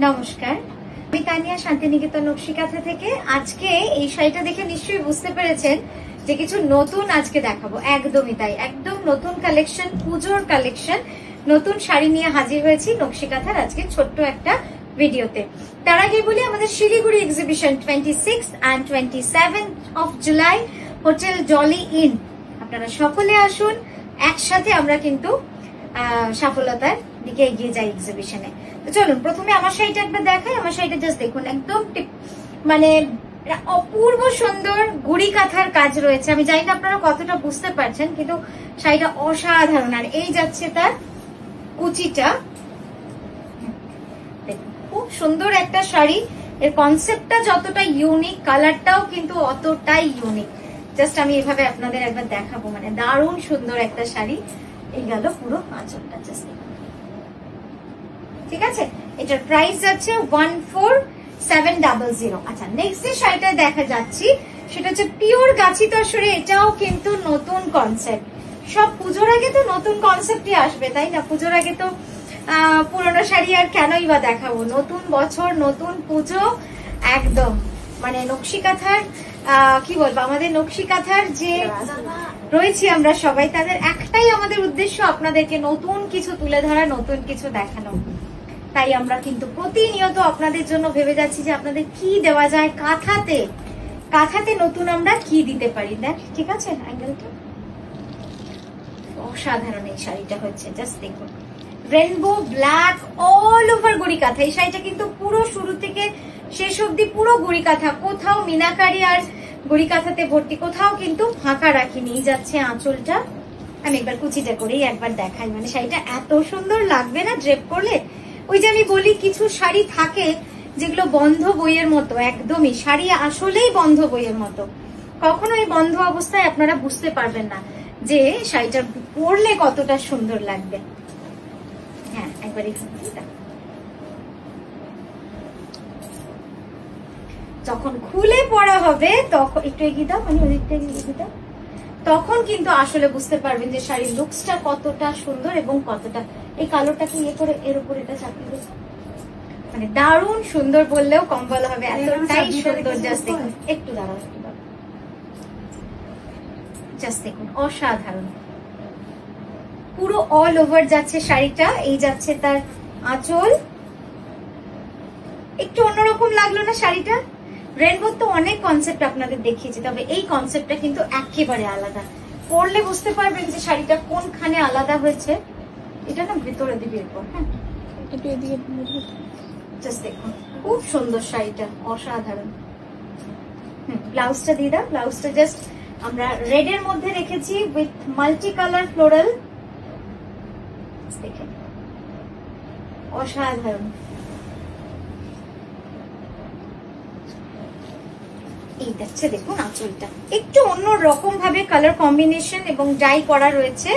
নমস্কার, আমি তানিয়া শান্তিনিকেতন নকশিকাঁথা থেকে। আজকে এই শাড়িটা দেখে নিশ্চয়ই বুঝতে পেরেছেন যে কিছু নতুন আজকে দেখাবো। একদমই তাই, একদম নতুন কালেকশন, পুজোর কালেকশন, নতুন শাড়ি নিয়ে হাজির হয়েছি নকশিকাঁথার আজকে ছোট্ট একটা ভিডিওতে। তার আগে বলি আমাদের Siliguri exhibition 26 and 27 of July Hotel Jolly Inn, আপনারা সকলে আসুন, একসাথে আমরা কিন্তু সফলতার দিকে এগিয়ে যাই এক্সিবিশনে। তো চলুন প্রথমে আমার শাড়িটা একবার দেখাই। আমার শাড়িটা জাস্ট দেখুন, একদম মানে অপূর্ব সুন্দর গুড়ি কাঁথার কাজ রয়েছে। আমি জানি না আপনারা কতটা বুঝতে পারছেন, কিন্তু শাড়িটা অসাধারণ। আর এই যাচ্ছে তার কুচিটা, খুব সুন্দর একটা শাড়ি। এর কনসেপ্টটা যতটা ইউনিক, কালারটাও কিন্তু অতটাই ইউনিক। জাস্ট আমি এভাবে আপনাদের একবার দেখাবো, মানে দারুণ সুন্দর একটা শাড়ি। এই গেল পুরো আঁচলটা, জাস্ট ঠিক আছে। এটার প্রাইস যাচ্ছে 14700। আচ্ছা, নেক্সট যে শাড়িটা দেখা যাচ্ছি সেটা হচ্ছে পিওর গাছি তসরে। এটাও কিন্তু নতুন কনসেপ্ট। সব পুজোর আগে তো নতুন কনসেপ্টই আসবে, তাই না? পুজোর আগে তো পুরোনো শাড়ি আর কেনই বা দেখাবো। নতুন বছর, নতুন পুজো, একদম মানে নকশিকাঁথার কি বলবো, আমাদের নকশিকাঁথার যে রয়েছি আমরা সবাই, তাদের একটাই আমাদের উদ্দেশ্য আপনাদেরকে নতুন কিছু তুলে ধরা, নতুন কিছু দেখানো। তাই আমরা কিন্তু প্রতিনিয়ত আপনাদের জন্য ভেবে যাচ্ছি যে আপনাদের কি দেওয়া যায় কাঁথাতে, কাঁথাতে নতুন আমরা কি দিতে পারি। দেখ, ঠিক আছে, অ্যাঙ্গেলটা অসাধারণ। এই শাড়িটা হচ্ছে জাস্ট দেখুন, রেনবো ব্ল্যাক অল ওভার গুড়ি কাঁথা। এই শাড়িটা কিন্তু পুরো শুরু থেকে শেষ অব্দি পুরো গুড়ি কাঁথা, কোথাও মিনাকারি আর গুড়ি কাঁথাতে ভর্তি, কোথাও কিন্তু ফাঁকা রাখিনি। যাচ্ছে আঁচলটা, আমি একবার কুচিটা করেই একবার দেখাই। মানে শাড়িটা এত সুন্দর লাগবে না ড্রেপ করলে। ওই যে আমি বলি, কিছু শাড়ি থাকে যেগুলো বন্ধ বইয়ের মতো, একদমই শাড়ি আসলেই বন্ধ বইয়ের মতো। কখনো এই বন্ধ অবস্থায় আপনারা বুঝতে পারবেন না যে শাড়িটা পরলে কতটা সুন্দর লাগবে। হ্যাঁ, একবার যখন খুলে পড়া হবে তখন একটু এগিয়ে দাও, মানে ওদিকটা এগিয়ে দাও, তখন কিন্তু আসলে বুঝতে পারবেন যে শাড়ির লুকসটা কতটা সুন্দর এবং কতটা। এই কালোটাকে ইয়ে করে এর উপর এটা চাপিয়ে দেবো, মানে দারুণ সুন্দর বললেও কম বলা হবে, এতটাই সুন্দর। জাস্ট দেখুন, একটু দাঁড়াও, একটু দাঁড়াও, জাস্ট দেখুন, অসাধারণ। পুরো অল ওভার যাচ্ছে শাড়িটা। এই যাচ্ছে তার আঁচল। একটু অন্যরকম লাগলো না শাড়িটা? রেনবোর তো অনেক কনসেপ্ট আপনাদের দেখিয়েছি, তবে এই কনসেপ্টটা কিন্তু একেবারে আলাদা। পরলে বুঝতে পারবেন যে শাড়িটা কোনখানে আলাদা হয়েছে। এটা না ভেতরে দিবি এরপর, হ্যাঁ একটু এদিকে জাস্ট দেখুন, খুব সুন্দর শাড়িটা, অসাধারণ। ব্লাউজটা দিয়ে দাও। ব্লাউজটা জাস্ট আমরা রেড এর মধ্যে রেখেছি উইথ মাল্টি কালার ফ্লোরাল। দেখেন, অসাধারণ। এই দেখছে দেখুন আঁচলটা একটু অন্য রকম ভাবে কালার কম্বিনেশন এবং ডাই করা রয়েছে,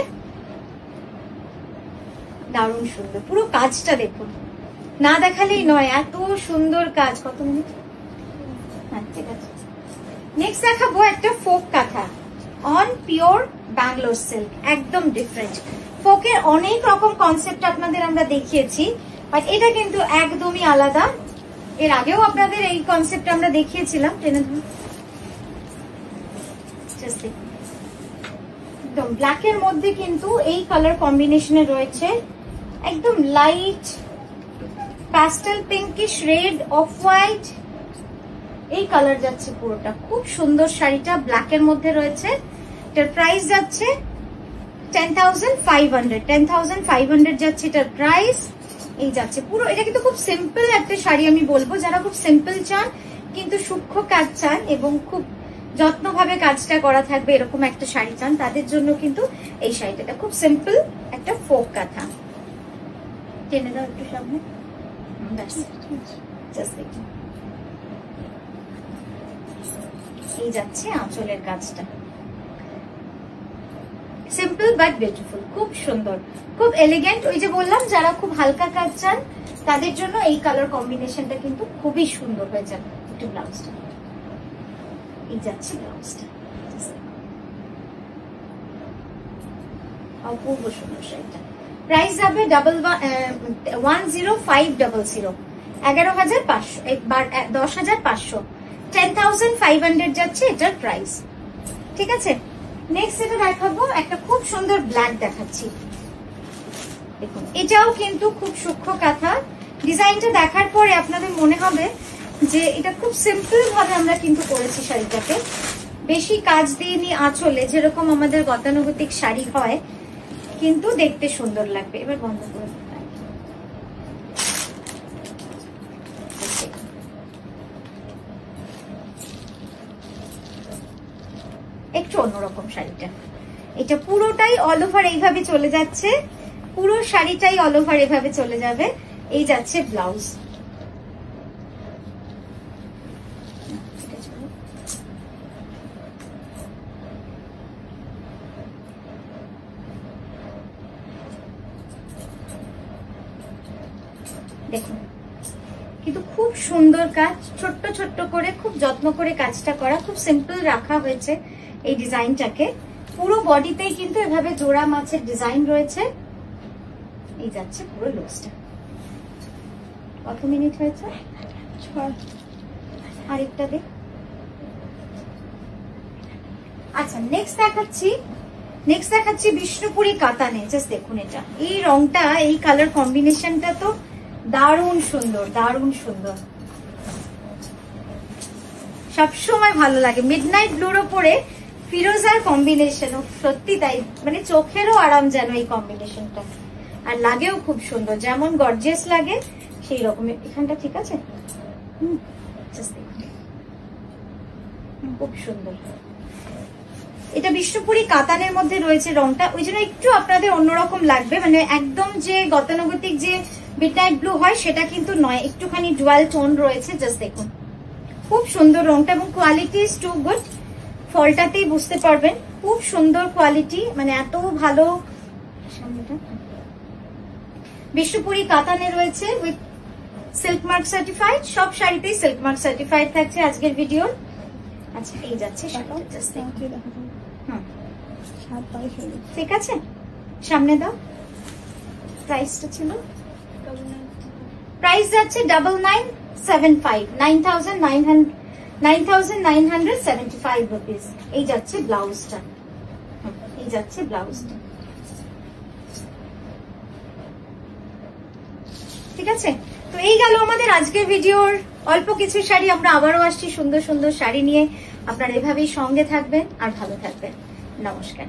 দারুণ সুন্দর। পুরো কাজটা দেখুন, না দেখালেই নয়, এত সুন্দর কাজ। কত মিনিট? হ্যাঁ, ঠিক আছে। নেক্সট দেখাবো একটা ফোক কাঁথা অন পিওর ব্যাঙ্গালোর সিল্ক, একদম ডিফারেন্ট। ফোকের অনেক রকম কনসেপ্ট আপনাদের আমরা দেখিয়েছি, বাট এটা কিন্তু একদমই আলাদা। এর আগেও আপনাদের এই কনসেপ্ট আমরা দেখিয়েছিলাম। টেনে ধরুন, একদম ব্ল্যাকের মধ্যে কিন্তু এই কালার কম্বিনেশনে রয়েছে একদম light pastel pinkish red, off white, এই কালার যাচ্ছে পুরোটা। খুব সুন্দর শাড়িটা ব্ল্যাকের মধ্যে রয়েছে। এটার প্রাইস যাচ্ছে 10,500। 10,500 যাচ্ছে এটার প্রাইস। এই যাচ্ছে পুরো। এটা কিন্তু খুব সিম্পল একটা শাড়ি, আমি বলবো যারা খুব সিম্পল চান কিন্তু সূক্ষ্ম কাজ চান এবং খুব যত্নভাবে কাজটা করা থাকবে এরকম একটা শাড়ি চান, তাদের জন্য কিন্তু এই শাড়িটা খুব সিম্পল একটা ফোক কাঁথা। টেনে দাও একটু সামনে, জাস্ট দেখুন, এই যাচ্ছে আঁচলের কাজটা। সিম্পল বাট বিউটিফুল, খুব সুন্দর, খুব এলিগেন্ট। ওই যে বললাম, যারা খুব হালকা কাজ চান তাদের জন্য এই কালার কম্বিনেশনটা কিন্তু খুবই সুন্দর হয়ে যাবে। একটু ব্লাউজটা, এই যাচ্ছে ব্লাউজটা, অপূর্ব সুন্দর শাড়িটা। প্রাইস যাবে 10500। 11,500, 10,500, 10,500 যাচ্ছে এটার প্রাইস। ঠিক আছে, নেক্সট এটা দেখাবো, একটা খুব সুন্দর ব্ল্যাক দেখাচ্ছি। দেখুন এটাও কিন্তু খুব সূক্ষ্ম কাঁথা। ডিজাইনটা দেখার পরে আপনাদের মনে হবে যে এটা খুব সিম্পল ভাবে আমরা কিন্তু করেছি শাড়িটাকে, বেশি কাজ দিইনি আঁচলে, যেরকম আমাদের গতানুগতিক শাড়ি হয়, কিন্তু দেখতে সুন্দর লাগবে। এবার বন্ধ করে একটু অন্যরকম শাড়িটা, এটা পুরোটাই অল ওভার এইভাবে চলে যাচ্ছে, পুরো শাড়িটাই অল ওভার এভাবে চলে যাবে। এই যাচ্ছে ব্লাউজ। দেখুন কিন্তু খুব সুন্দর কাজ, ছোট্ট ছোট্ট করে খুব যত্ন করে কাজটা করা, খুব সিম্পল রাখা হয়েছে এই ডিজাইনটাকে। পুরো বডিতেই কিন্তু এভাবে জোড়া মাছের ডিজাইন রয়েছে। এই যাচ্ছে পুরো লুকসটা। কত মিনিট হয়েছে? আরেকটা দেখ। আচ্ছা নেক্সট দেখাচ্ছি বিষ্ণুপুরি কাতানে। জাস্ট দেখুন এটা, এই রংটা, এই কালার কম্বিনেশনটা তো দারুণ সুন্দর, দারুণ সুন্দর, সবসময় ভালো লাগে। মিডনাইট ব্লুর ওপরে ফিরোজার কম্বিনেশন, সত্যি তাই, মানে চোখেরও আরাম যেন এই কম্বিনেশনটা, আর লাগেও খুব সুন্দর, যেমন গর্জিয়াস লাগে সেই রকমের। এখানটা ঠিক আছে, খুব সুন্দর। এটা বিষ্ণুপুরি কাতানের মধ্যে রয়েছে রংটা, ওই জন্য একটু আপনাদের অন্যরকম লাগবে, মানে একদম যে গতানুগতিক যে মিডনাইট ব্লু হয় সেটা কিন্তু নয়, একটুখানি ডুয়াল টোন রয়েছে। জাস্ট দেখুন খুব সুন্দর রংটা, এবং কোয়ালিটি ইজ টু গুড। ফলটাতেই বুঝতে পারবেন খুব সুন্দর কোয়ালিটি, মানে এত ভালো। বিষ্ণুপুরি কাতানে রয়েছে উইথ সিল্ক মার্ক সার্টিফাইড, সব শাড়িতেই সিল্ক মার্ক সার্টিফাইড থাকছে আজকের ভিডিওর। আচ্ছা এই যাচ্ছে, ঠিক আছে, সামনে দাও। প্রাইসটা ছিল, প্রাইস যাচ্ছে 9975, 9,975 রুপিস। এই যাচ্ছে ব্লাউজটা, এই যাচ্ছে ব্লাউজটা। ঠিক আছে, তো এই গেল আমাদের আজকের ভিডিওর অল্প কিছু শাড়ি। আমরা আবারও আসছি সুন্দর সুন্দর শাড়ি নিয়ে, আপনারা এভাবেই সঙ্গে থাকবেন আর ভালো থাকবেন। নমস্কার।